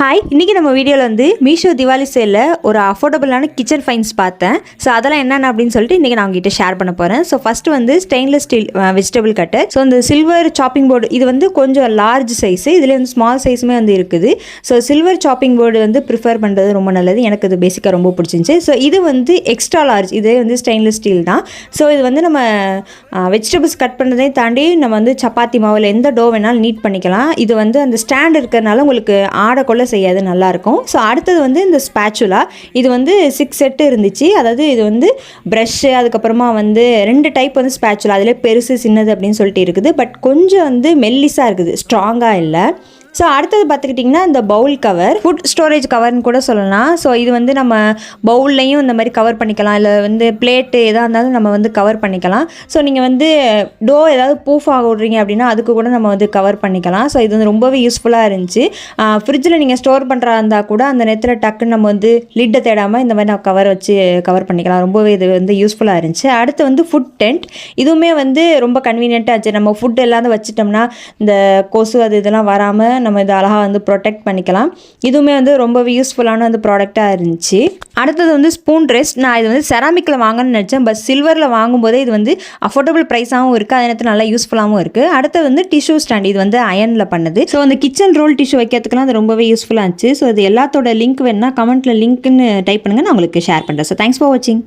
Hi, இன்றைக்கி நம்ம வீடியோவில் வந்து மீஷோ திவாலி சேலில் ஒரு அஃபோர்டபுளான கிச்சன் ஃபைன்ஸ் பார்த்தேன். ஸோ அதெல்லாம் என்னென்ன அப்படின்னு சொல்லிட்டு இன்றைக்கி நான் உங்ககிட்ட ஷேர் பண்ண போகிறேன். ஸோ ஃபஸ்ட்டு வந்து stainless steel vegetable cutter. So இந்த சில்வர் சாப்பிங் போர்டு இது வந்து கொஞ்சம் லார்ஜ் சைஸு, இதில் வந்து ஸ்மால் சைஸுமே வந்து இருக்குது. ஸோ சில்வர் சாப்பிங் போர்டு வந்து ப்ரிஃபர் பண்ணுறது ரொம்ப நல்லது. எனக்கு இது பேசிக்காக ரொம்ப பிடிச்சிருந்துச்சி. ஸோ இது வந்து எக்ஸ்ட்ரா லார்ஜ், இதே வந்து ஸ்டெயின்லெஸ் ஸ்டீல் தான். ஸோ இது வந்து நம்ம வெஜிடபிள்ஸ் கட் பண்ணுறதையும் தாண்டி நம்ம வந்து சப்பாத்தி மாவில் எந்த டோ வேணாலும் நீட் பண்ணிக்கலாம். இது வந்து அந்த ஸ்டாண்ட் இருக்கிறதுனால உங்களுக்கு ஆடை செய்யாது, நல்லாயிருக்கும். ஸோ அடுத்தது வந்து இந்த ஸ்பேச்சுலா. இது வந்து 6 செட்டு இருந்துச்சு. அதாவது இது வந்து ப்ரஷ்ஷு, அதுக்கப்புறமா வந்து 2 டைப் வந்து ஸ்பேச்சுலா, அதில் பெருசு சின்னது அப்படின்னு சொல்லிட்டு இருக்குது. பட் கொஞ்சம் வந்து மெல்லிஸாக இருக்குது, ஸ்ட்ராங்காக இல்லை. ஸோ அடுத்தது பார்த்துக்கிட்டிங்கன்னா இந்த பவுல் கவர், ஃபுட் ஸ்டோரேஜ் கவர்னு கூட சொல்லலாம். ஸோ இது வந்து நம்ம பவுல்லையும் இந்த மாதிரி கவர் பண்ணிக்கலாம், இல்லை வந்து பிளேட்டு எதாக இருந்தாலும் நம்ம வந்து கவர் பண்ணிக்கலாம். ஸோ நீங்கள் வந்து டோ ஏதாவது பூஃப் ஆக விட்றீங்க அப்படின்னா அதுக்கு கூட நம்ம வந்து கவர் பண்ணிக்கலாம். ஸோ இது வந்து ரொம்பவே யூஸ்ஃபுல்லாக இருந்துச்சு. ஃப்ரிட்ஜில் நீங்கள் ஸ்டோர் பண்ணுறா இருந்தால் கூட அந்த நேரத்தில் டக்குன்னு நம்ம வந்து லிட்டை தேடாமல் இந்த மாதிரி நம்ம கவர் வச்சு கவர் பண்ணிக்கலாம். ரொம்பவே இது வந்து யூஸ்ஃபுல்லாக இருந்துச்சு. அடுத்து வந்து ஃபுட் டென்ட். இதுவுமே வந்து ரொம்ப கன்வீனியண்ட்டாக இருந்துச்சு. நம்ம ஃபுட் எல்லாம் வச்சுட்டோம்னா இந்த கொசு அது இதெல்லாம் வராமல் நம்ம இதை அழகாக வந்து ப்ரொடெக்ட் பண்ணிக்கலாம். இதுவுமே வந்து ரொம்பவே யூஸ்ஃபுல்லான வந்து ப்ராடக்டாக இருந்துச்சு. அடுத்தது வந்து ஸ்பூன் ரெஸ்ட். நான் இது வந்து செராமிக்கில் வாங்கணும்னு நினச்சேன். பட் சில்வரில் வாங்கும்போதே இது வந்து அஃபோர்டபுள் ப்ரைஸாகவும் இருக்குது, அதே நேரத்தில் நல்லா யூஸ்ஃபுல்லாகவும் இருக்குது. அடுத்தது வந்து டிஷ்யூ ஸ்டாண்ட். இது வந்து அயனில் பண்ணது. ஸோ அந்த கிச்சன் ரோல் டிஷ்யூ வைக்கிறதுக்குலாம் அது ரொம்பவே யூஸ்ஃபுல்லாக இருந்துச்சு. ஸோ இது எல்லாத்தோட லிங்க் வேணுன்னா கமெண்ட்டில் லிங்க்னு டைப் பண்ணுங்கள், நான் உங்களுக்கு ஷேர் பண்ணுறேன். ஸோ தேங்க்ஸ் ஃபார் வாட்சிங்.